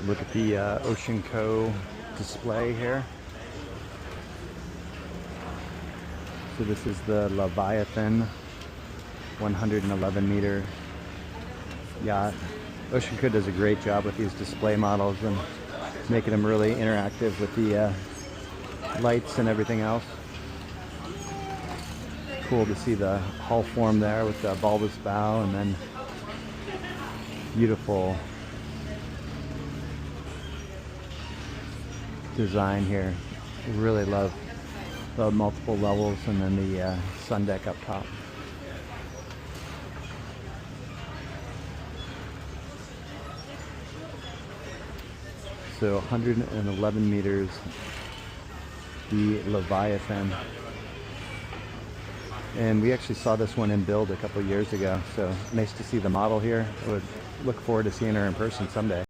Look at the Oceanco display here. So this is the Leviathan 111 meter yacht. Oceanco does a great job with these display models and making them really interactive with the lights and everything else. Cool to see the hull form there with the bulbous bow, and then beautiful design here. Really love the multiple levels and then the sun deck up top. So 111 meters, the Leviathan. And we actually saw this one in build a couple years ago, so nice to see the model here. I would look forward to seeing her in person someday.